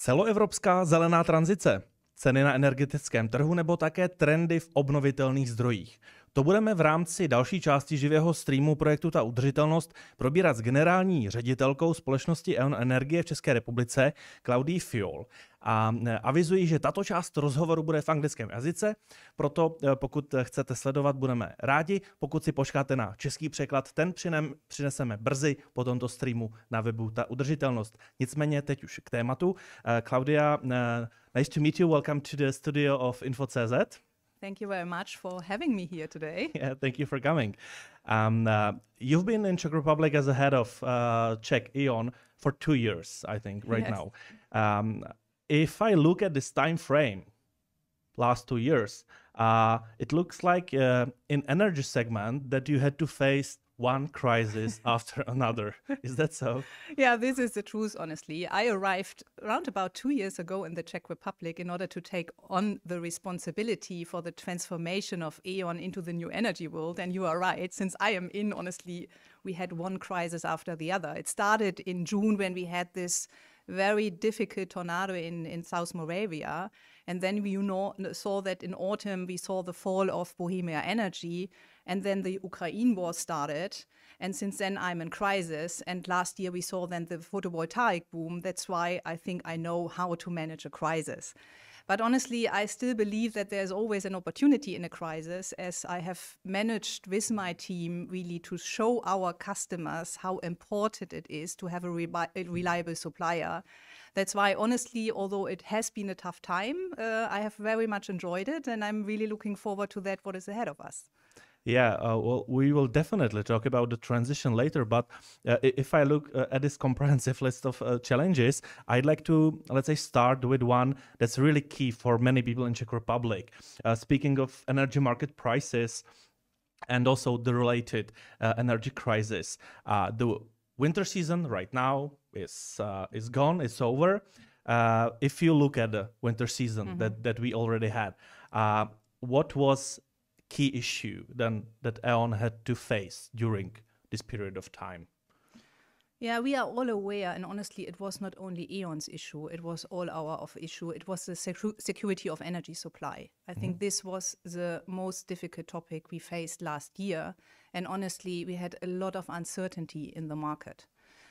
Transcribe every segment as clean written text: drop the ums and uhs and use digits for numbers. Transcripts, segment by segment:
Celoevropská zelená tranzice, ceny na energetickém trhu nebo také trendy v obnovitelných zdrojích. To budeme v rámci další části živého streamu projektu Ta udržitelnost probírat s generální ředitelkou společnosti E.ON Energie v České republice Claudií Viohl. A avizuji, že tato část rozhovoru bude v anglickém jazyce, proto pokud chcete sledovat, budeme rádi. Pokud si počkáte na český překlad, ten přineseme brzy po tomto streamu na webu Ta udržitelnost. Nicméně teď už k tématu. Claudia, nice to meet you. Welcome to the studio of Info CZ. Thank you very much for having me here today. Yeah, thank you for coming. You've been in Czech Republic as a head of Czech E.ON for 2 years, I think, right Yes. now. If I look at this time frame, last 2 years, it looks like in energy segment that you had to face one crisis after another. Is that so? Yeah, this is the truth, honestly. I arrived around about 2 years ago in the Czech Republic in order to take on the responsibility for the transformation of E.ON into the new energy world. And you are right, since I am in, honestly, we had one crisis after the other. It started in June when we had this very difficult tornado in South Moravia. And then we saw that in autumn, we saw the fall of Bohemia Energy. And then the Ukraine war started. And since then, I'm in crisis. And last year, we saw then the photovoltaic boom. That's why I think I know how to manage a crisis. But honestly, I still believe that there's always an opportunity in a crisis, as I have managed with my team really to show our customers how important it is to have a reliable supplier. That's why, honestly, although it has been a tough time, I have very much enjoyed it, and I'm really looking forward to that, what is ahead of us. Yeah, well, we will definitely talk about the transition later, but if I look at this comprehensive list of challenges, I'd like to, let's say, start with one that's really key for many people in Czech Republic. Speaking of energy market prices and also the related energy crisis, the winter season right now is gone, it's over. If you look at the winter season that we already had, what was key issue then that E.ON had to face during this period of time? Yeah, we are all aware, and honestly, it was not only E.ON's issue, it was all our issue. It was the security of energy supply. I think this was the most difficult topic we faced last year. And honestly, we had a lot of uncertainty in the market.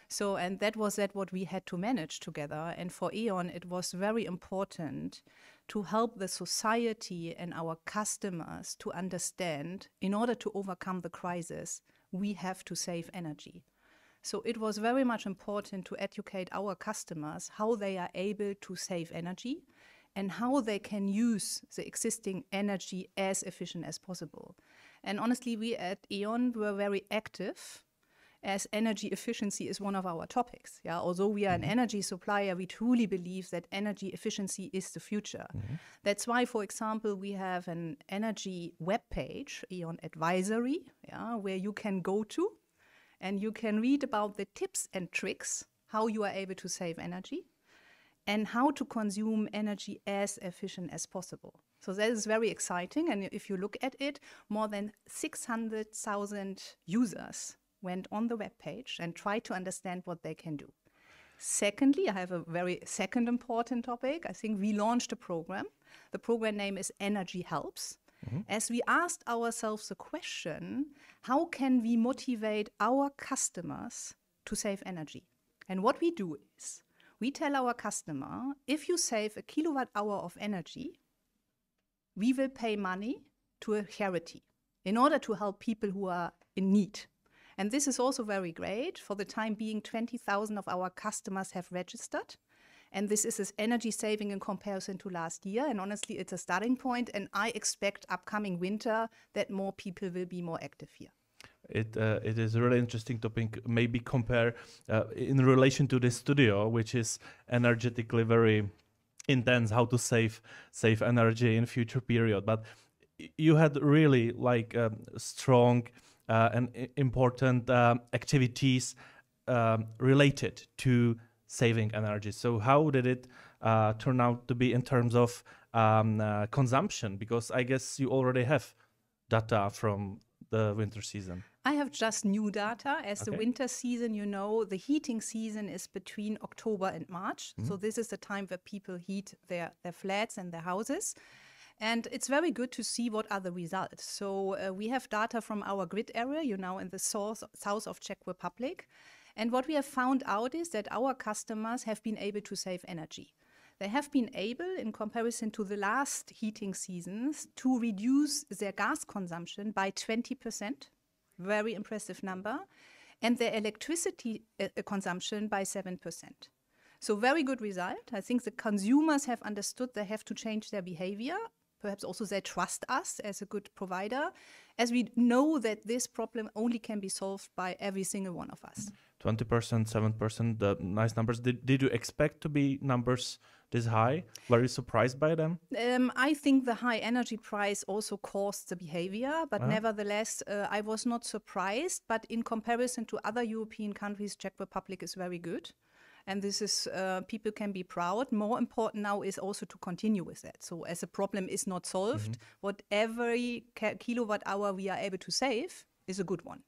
So, and that was what we had to manage together. And for E.ON, it was very important to help the society and our customers to understand, in order to overcome the crisis, we have to save energy. So it was very much important to educate our customers how they are able to save energy and how they can use the existing energy as efficient as possible. And honestly, we at E.ON were very active, as energy efficiency is one of our topics. Yeah? Although we are an energy supplier, we truly believe that energy efficiency is the future. That's why, for example, we have an energy webpage, E.ON Advisory, where you can go to and you can read about the tips and tricks, how you are able to save energy and how to consume energy as efficient as possible. So that is very exciting. And if you look at it, more than 600,000 users went on the webpage and tried to understand what they can do. Secondly, I have a very second important topic. I think we launched a program. The program name is Energy Helps. As we asked ourselves the question, how can we motivate our customers to save energy? And what we do is, we tell our customer, if you save a kilowatt hour of energy, we will pay money to a charity in order to help people who are in need. And this is also very great. For the time being, 20,000 of our customers have registered. And this is energy saving in comparison to last year. And honestly, it's a starting point. And I expect upcoming winter that more people will be more active here. It is a really interesting topic. Maybe compare in relation to the studio, which is energetically very intense, how to save energy in future period. But you had really like strong and important activities related to saving energy. So how did it turn out to be in terms of consumption? Because I guess you already have data from the winter season. I have just new data. As the winter season, you know, the heating season is between October and March. So this is the time where people heat their flats and their houses. And it's very good to see what are the results. So we have data from our grid area, you know, in the south of Czech Republic. And what we have found out is that our customers have been able to save energy. They have been able, in comparison to the last heating seasons, to reduce their gas consumption by 20%. Very impressive number, and their electricity consumption by 7%. So very good result. I think the consumers have understood they have to change their behavior. Perhaps also they trust us as a good provider, as we know that this problem only can be solved by every single one of us. 20%, 7%, the nice numbers. Did you expect to be numbers this high? Were you surprised by them? I think the high energy price also caused the behavior, but nevertheless, I was not surprised. But in comparison to other European countries, Czech Republic is very good. And this is, people can be proud. More important now is also to continue with that. So as a problem is not solved, whatever kilowatt hour we are able to save is a good one.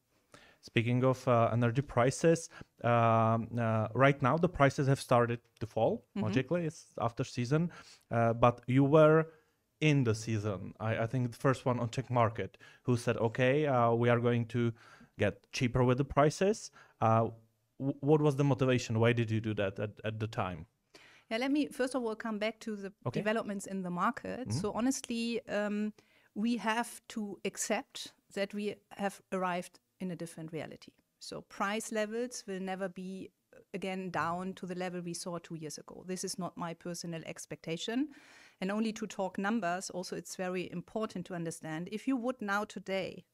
Speaking of energy prices, right now the prices have started to fall. Logically, it's after season, but you were in the season. I think the first one on Czech market who said, okay, we are going to get cheaper with the prices. What was the motivation? Why did you do that at the time? Yeah, let me first of all come back to the developments in the market. So honestly, we have to accept that we have arrived in a different reality. So price levels will never be again down to the level we saw 2 years ago. This is not my personal expectation. And only to talk numbers, also it's very important to understand, if you would now today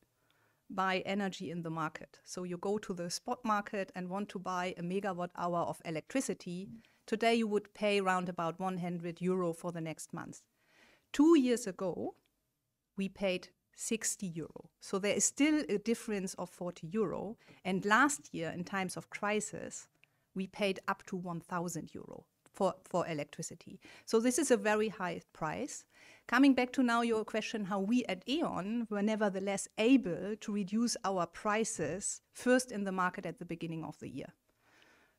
buy energy in the market, so you go to the spot market and want to buy a megawatt hour of electricity, today you would pay around about 100 euro for the next month. 2 years ago, we paid 60 euro. So there is still a difference of 40 euro. And last year, in times of crisis, we paid up to 1,000 euro for electricity. So this is a very high price. Coming back to now your question, how we at E.ON were nevertheless able to reduce our prices first in the market at the beginning of the year.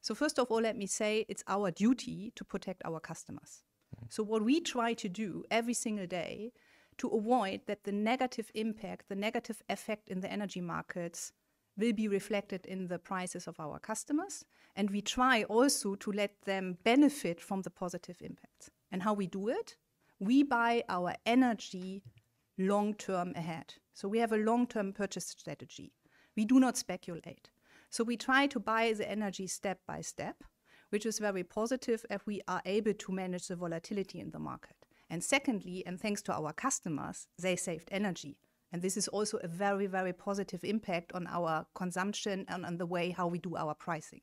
So first of all, let me say it's our duty to protect our customers. So what we try to do every single day to avoid that the negative impact, the negative effect in the energy markets will be reflected in the prices of our customers. And we try also to let them benefit from the positive impacts. And how we do it? We buy our energy long-term ahead. So we have a long-term purchase strategy. We do not speculate. So we try to buy the energy step by step, which is very positive if we are able to manage the volatility in the market. And secondly, and thanks to our customers, they saved energy. And this is also a very, very positive impact on our consumption and on the way how we do our pricing.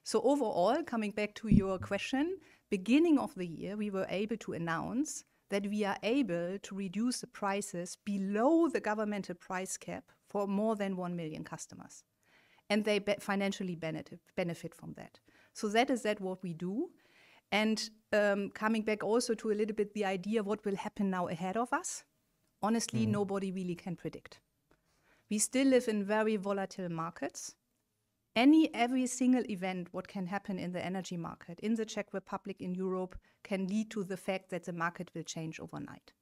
So overall, coming back to your question, beginning of the year, we were able to announce that we are able to reduce the prices below the governmental price cap for more than 1 million customers. And they financially benefit from that. So that is what we do. And coming back also to a little bit the idea what will happen now ahead of us, honestly, nobody really can predict. We still live in very volatile markets. Every single event what can happen in the energy market, in the Czech Republic, in Europe, can lead to the fact that the market will change overnight.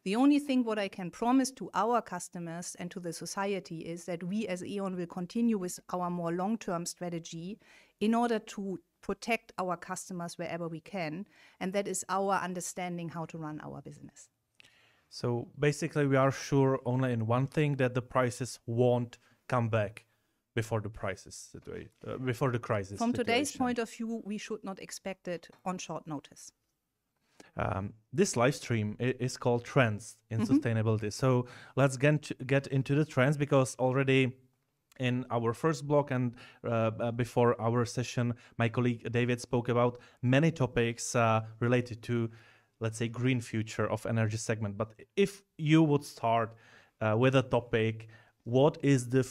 The only thing what I can promise to our customers and to the society is that we as E.ON will continue with our more long-term strategy in order to protect our customers wherever we can. And that is our understanding how to run our business. So basically we are sure only in one thing, that the prices won't come back before the crisis situation. From today's point of view, we should not expect it on short notice. This live stream is called Trends in Sustainability. So let's get into the trends, because already in our first block and before our session, my colleague David spoke about many topics related to, let's say, green future of energy segment. But if you would start with a topic, what is the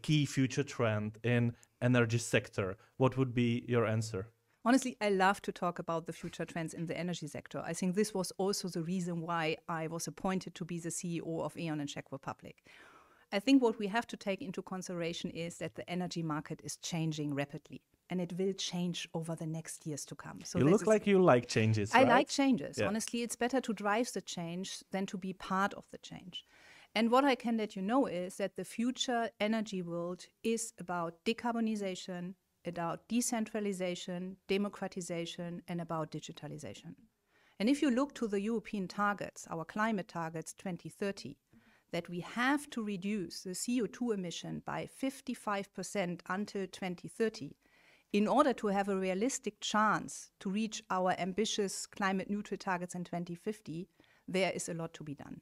key future trend in energy sector? What would be your answer? Honestly, I love to talk about the future trends in the energy sector. I think this was also the reason why I was appointed to be the CEO of E.ON in Czech Republic. I think what we have to take into consideration is that the energy market is changing rapidly, and it will change over the next years to come. So you look like you like changes, right? I like changes. Yeah. Honestly, it's better to drive the change than to be part of the change. And what I can let you know is that the future energy world is about decarbonization, about decentralization, democratization, and about digitalization. And if you look to the European targets, our climate targets 2030, that we have to reduce the CO2 emission by 55% until 2030 in order to have a realistic chance to reach our ambitious climate neutral targets in 2050, there is a lot to be done.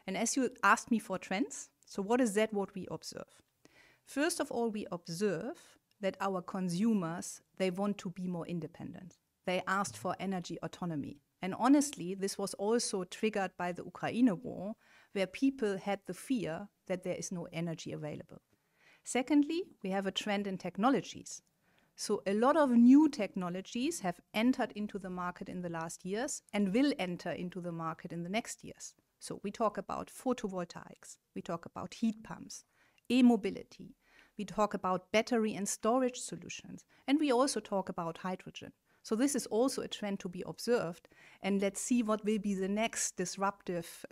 And as you asked me for trends, so what is that what we observe? First of all, we observe that our consumers, they want to be more independent. They asked for energy autonomy. And honestly, this was also triggered by the Ukraine war, where people had the fear that there is no energy available. Secondly, we have a trend in technologies. So a lot of new technologies have entered into the market in the last years and will enter into the market in the next years. So we talk about photovoltaics, we talk about heat pumps, e-mobility, we talk about battery and storage solutions, and we also talk about hydrogen. So this is also a trend to be observed, and let's see what will be the next disruptive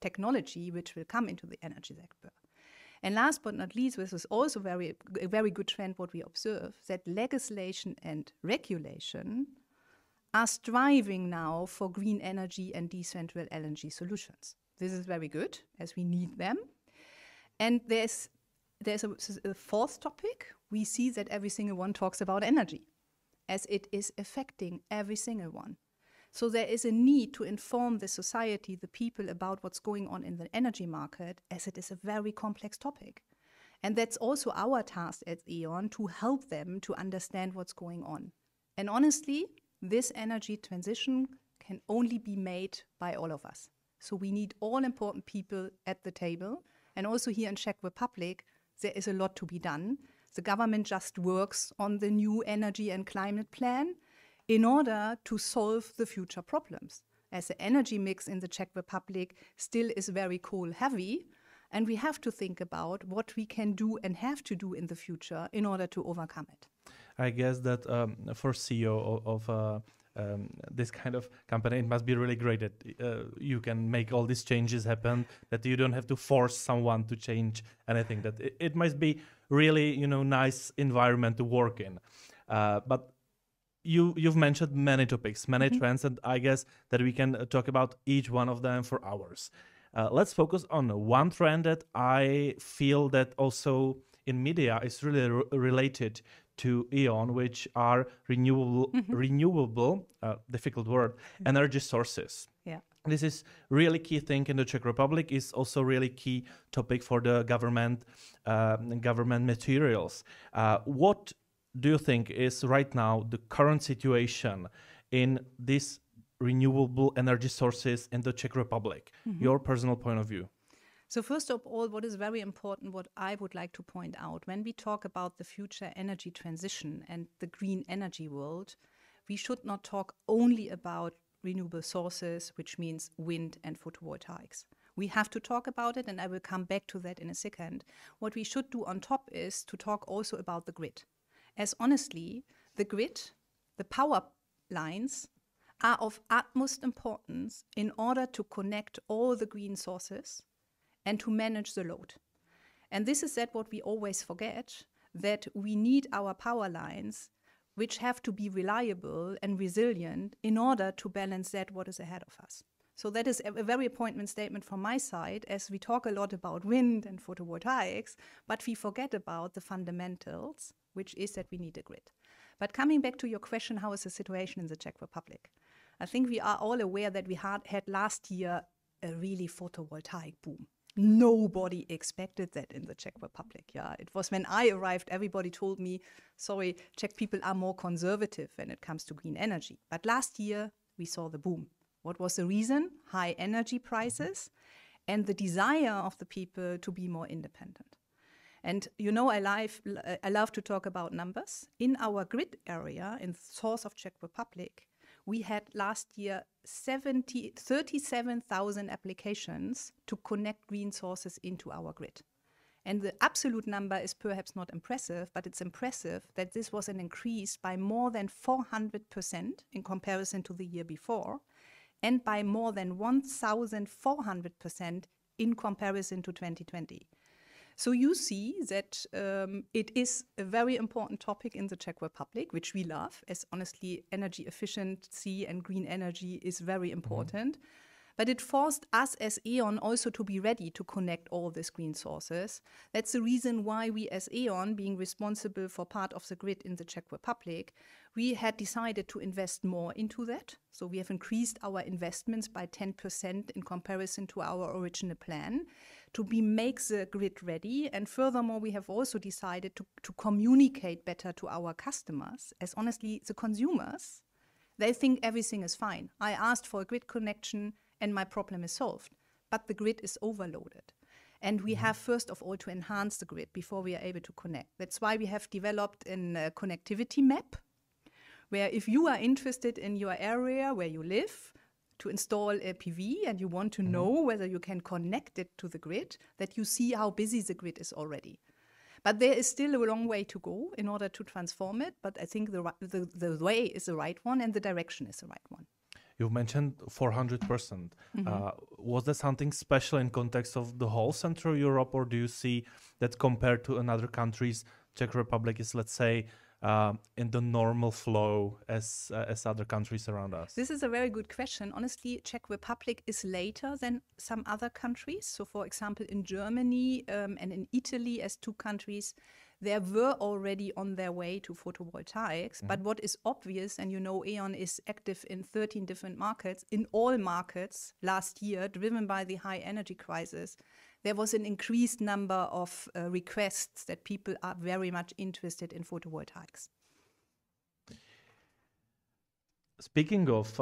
technology which will come into the energy sector. And last but not least, this is also a very good trend what we observe, that legislation and regulation are striving now for green energy and decentral energy solutions. This is very good, as we need them. And there's a fourth topic. We see that every single one talks about energy, as it is affecting every single one. So there is a need to inform the society, the people, about what's going on in the energy market, as it is a very complex topic. And that's also our task at E.ON, to help them to understand what's going on. And honestly, this energy transition can only be made by all of us. So we need all important people at the table. And also here in Czech Republic, there is a lot to be done. The government just works on the new energy and climate plan in order to solve the future problems. As the energy mix in the Czech Republic still is very coal heavy, and we have to think about what we can do and have to do in the future in order to overcome it. I guess that for CEO of this kind of company, it must be really great that you can make all these changes happen, that you don't have to force someone to change anything, that it must be really, nice environment to work in. But you've mentioned many topics, many trends, and I guess that we can talk about each one of them for hours. Let's focus on one trend that I feel that also in media is really related to E.ON, which are renewable, difficult word, energy sources. Yeah. This is really key thing in the Czech Republic, is also really key topic for the government materials. What do you think is right now the current situation in these renewable energy sources in the Czech Republic? Your personal point of view. So first of all, what is very important, what I would like to point out, when we talk about the future energy transition and the green energy world, we should not talk only about renewable sources, which means wind and photovoltaics. We have to talk about it, and I will come back to that in a second. What we should do on top is to talk also about the grid. As honestly, the grid, the power lines, are of utmost importance in order to connect all the green sources and to manage the load. And this is that what we always forget, that we need our power lines, which have to be reliable and resilient in order to balance that what is ahead of us. So that is a very important statement from my side, as we talk a lot about wind and photovoltaics, but we forget about the fundamentals, which is that we need a grid. But coming back to your question, how is the situation in the Czech Republic? I think we are all aware that we had last year a really photovoltaic boom. Nobody expected that in the Czech Republic. Yeah, it was when I arrived, everybody told me, sorry, Czech people are more conservative when it comes to green energy. But last year, we saw the boom. What was the reason? High energy prices and the desire of the people to be more independent. And I love to talk about numbers. In our grid area, in the source of Czech Republic, we had last year 37,000 applications to connect green sources into our grid. And the absolute number is perhaps not impressive, but it's impressive that this was an increase by more than 400% in comparison to the year before, and by more than 1,400% in comparison to 2020. So you see that it is a very important topic in the Czech Republic, which we love, as honestly energy efficiency and green energy is very important. But it forced us as E.ON also to be ready to connect all these green sources. That's the reason why we as E.ON, being responsible for part of the grid in the Czech Republic, we had decided to invest more into that. So we have increased our investments by 10% in comparison to our original plan to make the grid ready. And furthermore, we have also decided to communicate better to our customers, as honestly, the consumers, they think everything is fine. I asked for a grid connection and my problem is solved, but the grid is overloaded. And we have, first of all, to enhance the grid before we are able to connect. That's why we have developed a connectivity map, where if you are interested in your area where you live to install a PV and you want to know whether you can connect it to the grid, that you see how busy the grid is already. But there is still a long way to go in order to transform it, but I think the way is the right one and the direction is the right one. You've mentioned 400%. Was there something special in context of the whole Central Europe, or do you see that compared to another countries, Czech Republic is, let's say, in the normal flow as other countries around us? This is a very good question. Honestly, Czech Republic is later than some other countries. So, for example, in Germany and in Italy, as two countries, they were already on their way to photovoltaics. But what is obvious, and you know E.ON is active in 13 different markets, in all markets last year, driven by the high energy crisis, there was an increased number of requests that people are very much interested in photovoltaics. Speaking of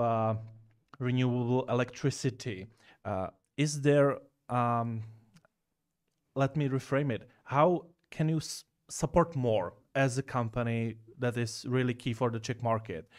renewable electricity, is there, let me reframe it, how can you support more as a company that is really key for the Czech market?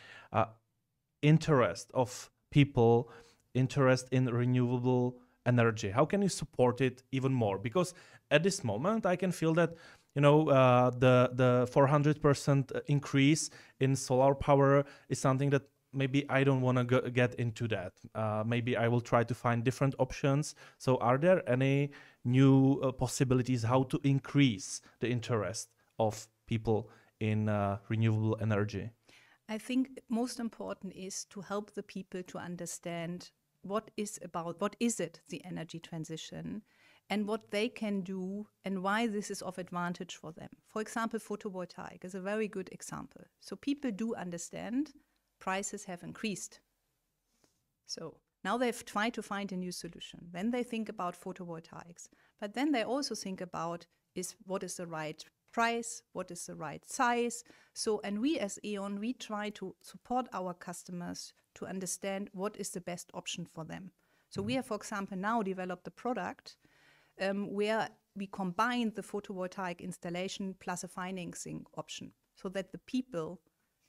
Interest of people, interest in renewable energy. How can you support it even more? Because at this moment, I can feel that, you know, the 400% increase in solar power is something that maybe I don't want to get into that. Maybe I will try to find different options. So are there any new possibilities how to increase the interest of people in renewable energy? I think most important is to help the people to understand what is it, the energy transition, and what they can do and why this is of advantage for them. For example, photovoltaic is a very good example. So people do understand prices have increased. So now they've tried to find a new solution. Then they think about photovoltaics. But then they also think about what is the right price, what is the right size. So, and we as E.ON, we try to support our customers to understand what is the best option for them. So we have, for example, now developed a product where we combine the photovoltaic installation plus a financing option so that the people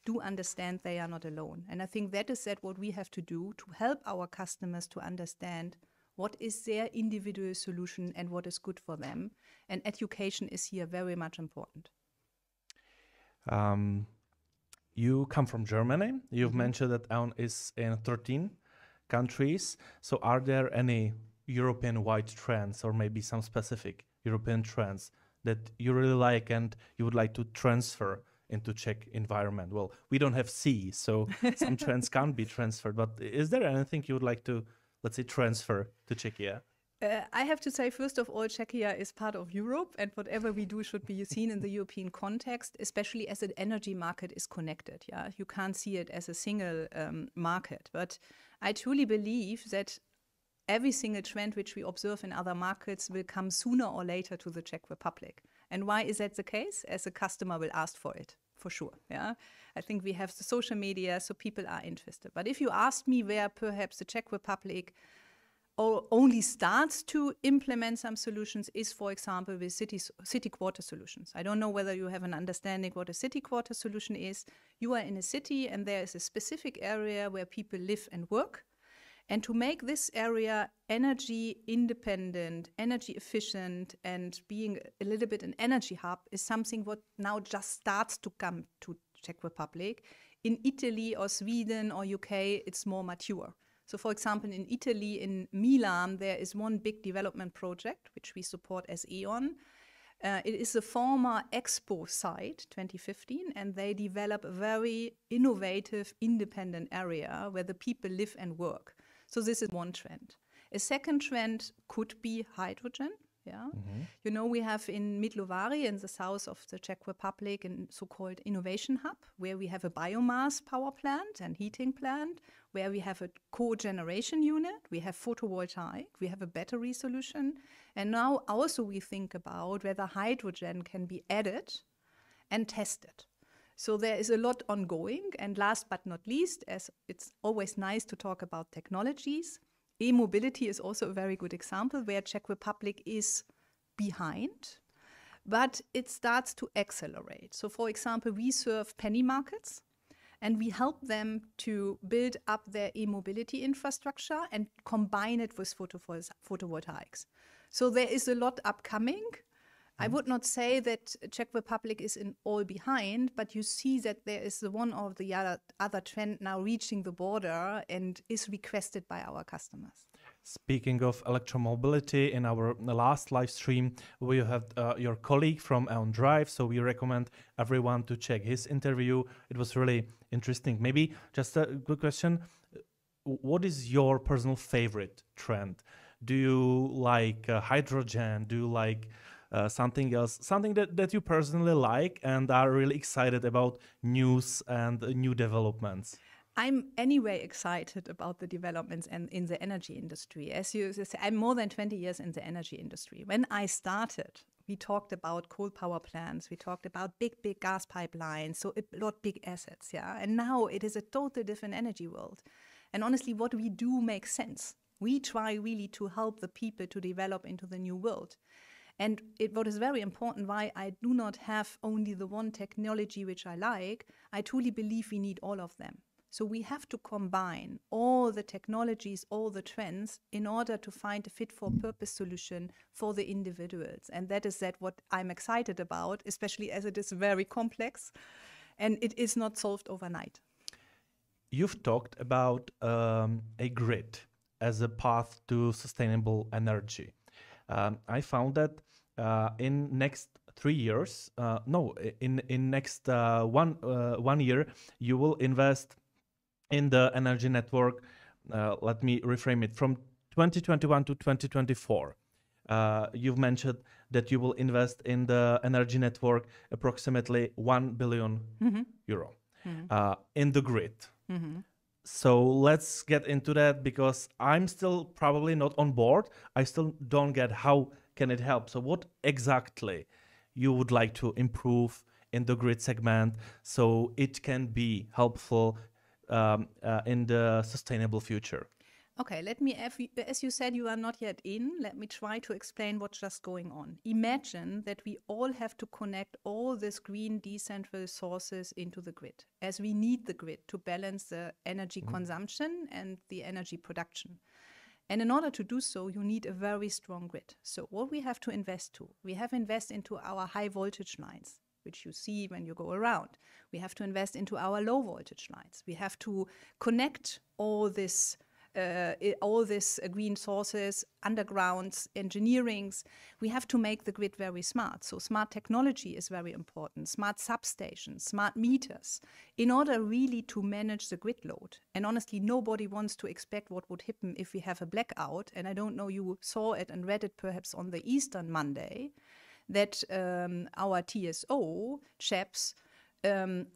do understand they are not alone. And I think that is what we have to do to help our customers to understand what is their individual solution and what is good for them. And education is here very much important. You come from Germany. You've mentioned that E.ON is in 13 countries. So are there any European-wide trends or maybe some specific European trends that you really like and you would like to transfer into Czech environment? Well, we don't have sea, so some trends can't be transferred. But is there anything you would like to, let's say, transfer to Czechia? I have to say, first of all, Czechia is part of Europe, and whatever we do should be seen in the European context, especially as an energy market is connected. Yeah, you can't see it as a single market. But I truly believe that every single trend which we observe in other markets will come sooner or later to the Czech Republic. And why is that the case? As a customer will ask for it, for sure. Yeah, I think we have the social media, so people are interested. But if you ask me where perhaps the Czech Republic only starts to implement some solutions is, for example, with city quarter solutions. I don't know whether you have an understanding what a city quarter solution is. You are in a city and there is a specific area where people live and work. And to make this area energy independent, energy efficient, and being a little bit an energy hub is something what now just starts to come to Czech Republic. In Italy or Sweden or UK, it's more mature. So for example, in Italy, in Milan, there is one big development project, which we support as E.ON. It is a former Expo site, 2015, and they develop a very innovative, independent area where the people live and work. So this is one trend. A second trend could be hydrogen. Yeah, you know, we have in Midlovary, in the south of the Czech Republic, a so-called innovation hub, where we have a biomass power plant and heating plant, where we have a cogeneration unit, we have photovoltaic, we have a battery solution, and now also we think about whether hydrogen can be added and tested. So there is a lot ongoing, and last but not least, as it's always nice to talk about technologies, e-mobility is also a very good example where Czech Republic is behind, but it starts to accelerate. So for example, we serve penny markets and we help them to build up their e-mobility infrastructure and combine it with photovoltaics. So there is a lot upcoming. I would not say that Czech Republic is in all behind, but you see that there is one or the other trend now reaching the border and is requested by our customers. Speaking of electromobility, in our last live stream, we had your colleague from E.ON Drive, so we recommend everyone to check his interview. It was really interesting. Maybe just a good question. What is your personal favorite trend? Do you like hydrogen? Do you like something else, something that you personally like and are really excited about news and new developments? I'm anyway excited about the developments in the energy industry. As you say, I'm more than 20 years in the energy industry. When I started, we talked about coal power plants, we talked about big gas pipelines, so a lot big assets, yeah. And now it is a totally different energy world. And honestly, what we do makes sense. We try really to help the people to develop into the new world. And what is very important, why I do not have only the one technology which I like, I truly believe we need all of them. So we have to combine all the technologies, all the trends, in order to find a fit-for-purpose solution for the individuals. And that is what I'm excited about, especially as it is very complex and it is not solved overnight. You've talked about a grid as a path to sustainable energy. I found that in next 3 years, in next 1 year, you will invest in the energy network. Let me reframe it from 2021 to 2024. You've mentioned that you will invest in the energy network approximately 1 billion euro in the grid. So let's get into that, because I'm still probably not on board. I still don't get how can it help. So what exactly you would like to improve in the grid segment so it can be helpful in the sustainable future? Okay, let me, as you said, you are not yet in. Let me try to explain what's just going on. Imagine that we all have to connect all these green decentralized sources into the grid, as we need the grid to balance the energy consumption and the energy production. And in order to do so, you need a very strong grid. So what we have to invest to, we have invest into our high voltage lines, which you see when you go around. We have to invest into our low voltage lines. We have to connect all this green sources, undergrounds, engineerings. We have to make the grid very smart. So smart technology is very important, smart substations, smart meters, in order really to manage the grid load. And honestly, nobody wants to expect what would happen if we have a blackout. And I don't know, you saw it and read it perhaps on the Easter Monday, that our TSO chaps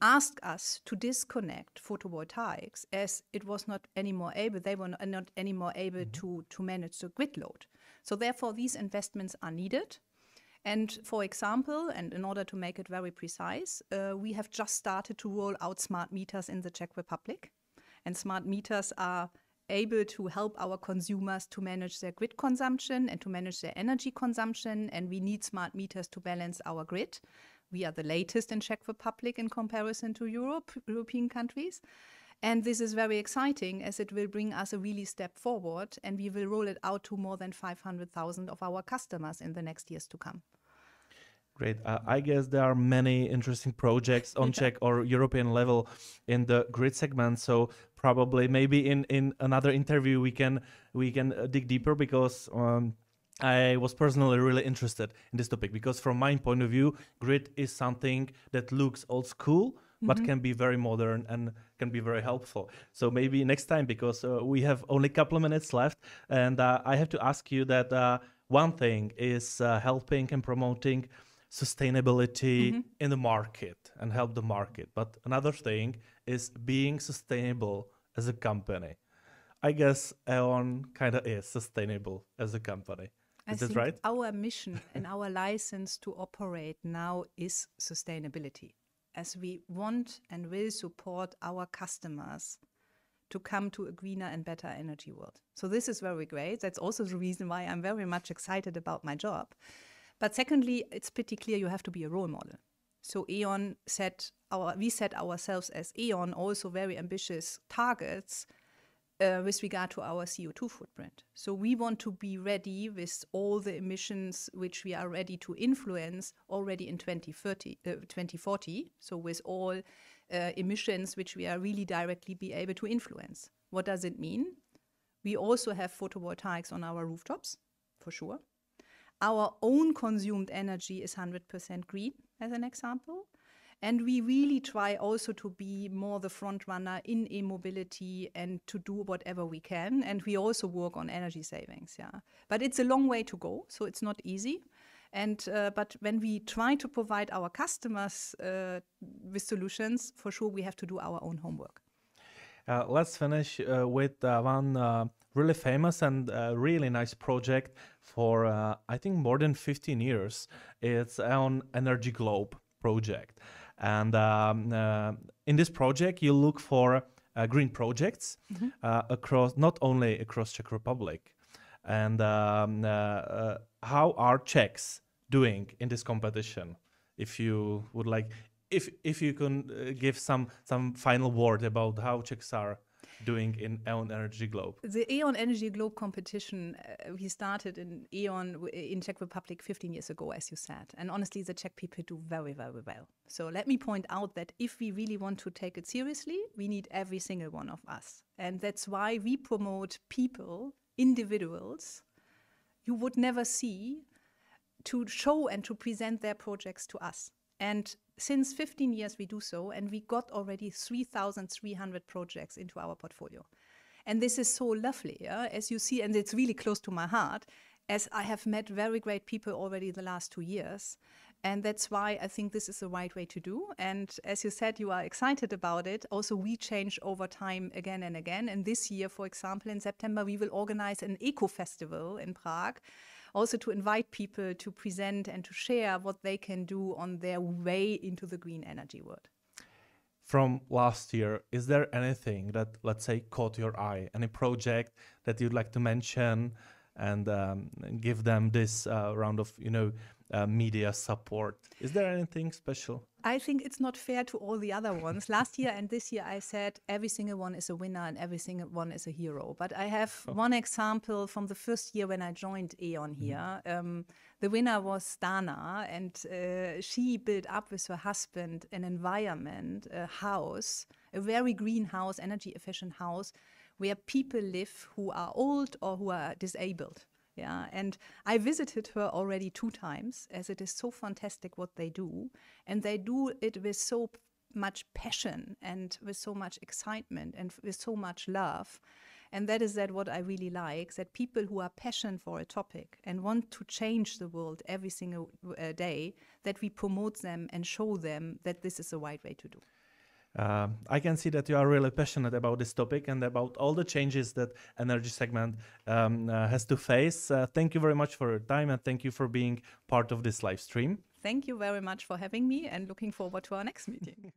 asked us to disconnect photovoltaics, as it was not anymore able, they were not anymore able to manage the grid load. So therefore, these investments are needed. And for example, and in order to make it very precise, we have just started to roll out smart meters in the Czech Republic. And smart meters are able to help our consumers to manage their grid consumption and to manage their energy consumption. And we need smart meters to balance our grid. We are the latest in Czech Republic in comparison to European countries. And this is very exciting as it will bring us a really step forward, and we will roll it out to more than 500,000 of our customers in the next years to come. Great. I guess there are many interesting projects on Czech or European level in the grid segment. So probably maybe in another interview we can dig deeper, because I was personally really interested in this topic, because from my point of view, grid is something that looks old school, but can be very modern and can be very helpful. So maybe next time, because we have only a couple of minutes left, and I have to ask you that one thing is helping and promoting sustainability in the market and help the market. But another thing is being sustainable as a company. I guess E.ON kind of is sustainable as a company. Is that right? Our mission and our license to operate now is sustainability, as we want and will support our customers to come to a greener and better energy world. So this is very great. That's also the reason why I'm very much excited about my job. But secondly, it's pretty clear you have to be a role model. So E.ON we set ourselves as E.ON also very ambitious targets with regard to our CO2 footprint. So we want to be ready with all the emissions which we are ready to influence already in 2040. So with all emissions which we are really directly be able to influence. What does it mean? We also have photovoltaics on our rooftops, for sure. Our own consumed energy is 100% green, as an example. And we really try also to be more the front runner in e-mobility and to do whatever we can. And we also work on energy savings, yeah. But it's a long way to go, so it's not easy. And but when we try to provide our customers with solutions, for sure we have to do our own homework. Let's finish with one really famous and really nice project for, I think, more than 15 years. It's E.ON Energie Globe project. And in this project, you look for green projects across, not only across Czech Republic. And how are Czechs doing in this competition? If you would like, if you can give some final word about how Czechs are doing in E.ON Energie Globe. The E.ON Energie Globe competition, we started in E.ON in Czech Republic 15 years ago, as you said. And honestly, the Czech people do very, very well. So let me point out that if we really want to take it seriously, we need every single one of us. And that's why we promote people, individuals, you would never see, to show and to present their projects to us. And since 15 years we do so, and we got already 3,300 projects into our portfolio. And this is so lovely, yeah? As you see, and it's really close to my heart, as I have met very great people already the last 2 years. And that's why I think this is the right way to do. And as you said, you are excited about it. Also, we change over time again and again. And this year, for example, in September, we will organize an eco-festival in Prague, also to invite people to present and to share what they can do on their way into the green energy world. From last year, is there anything that, let's say, caught your eye? Any project that you'd like to mention and give them this round of, media support? Is there anything special? I think it's not fair to all the other ones. Last year and this year I said every single one is a winner and every single one is a hero. But I have one example from the first year when I joined E.ON here. The winner was Dana, and she built up with her husband an environment, a house, a very green house, energy efficient house, where people live who are old or who are disabled. Yeah, and I visited her already 2 times, as it is so fantastic what they do. And they do it with so much passion and with so much excitement and with so much love. And that is what I really like, that people who are passionate for a topic and want to change the world every single day, that we promote them and show them that this is the right way to do. I can see that you are really passionate about this topic and about all the changes that energy segment has to face. Thank you very much for your time, and thank you for being part of this live stream. Thank you very much for having me, and looking forward to our next meeting.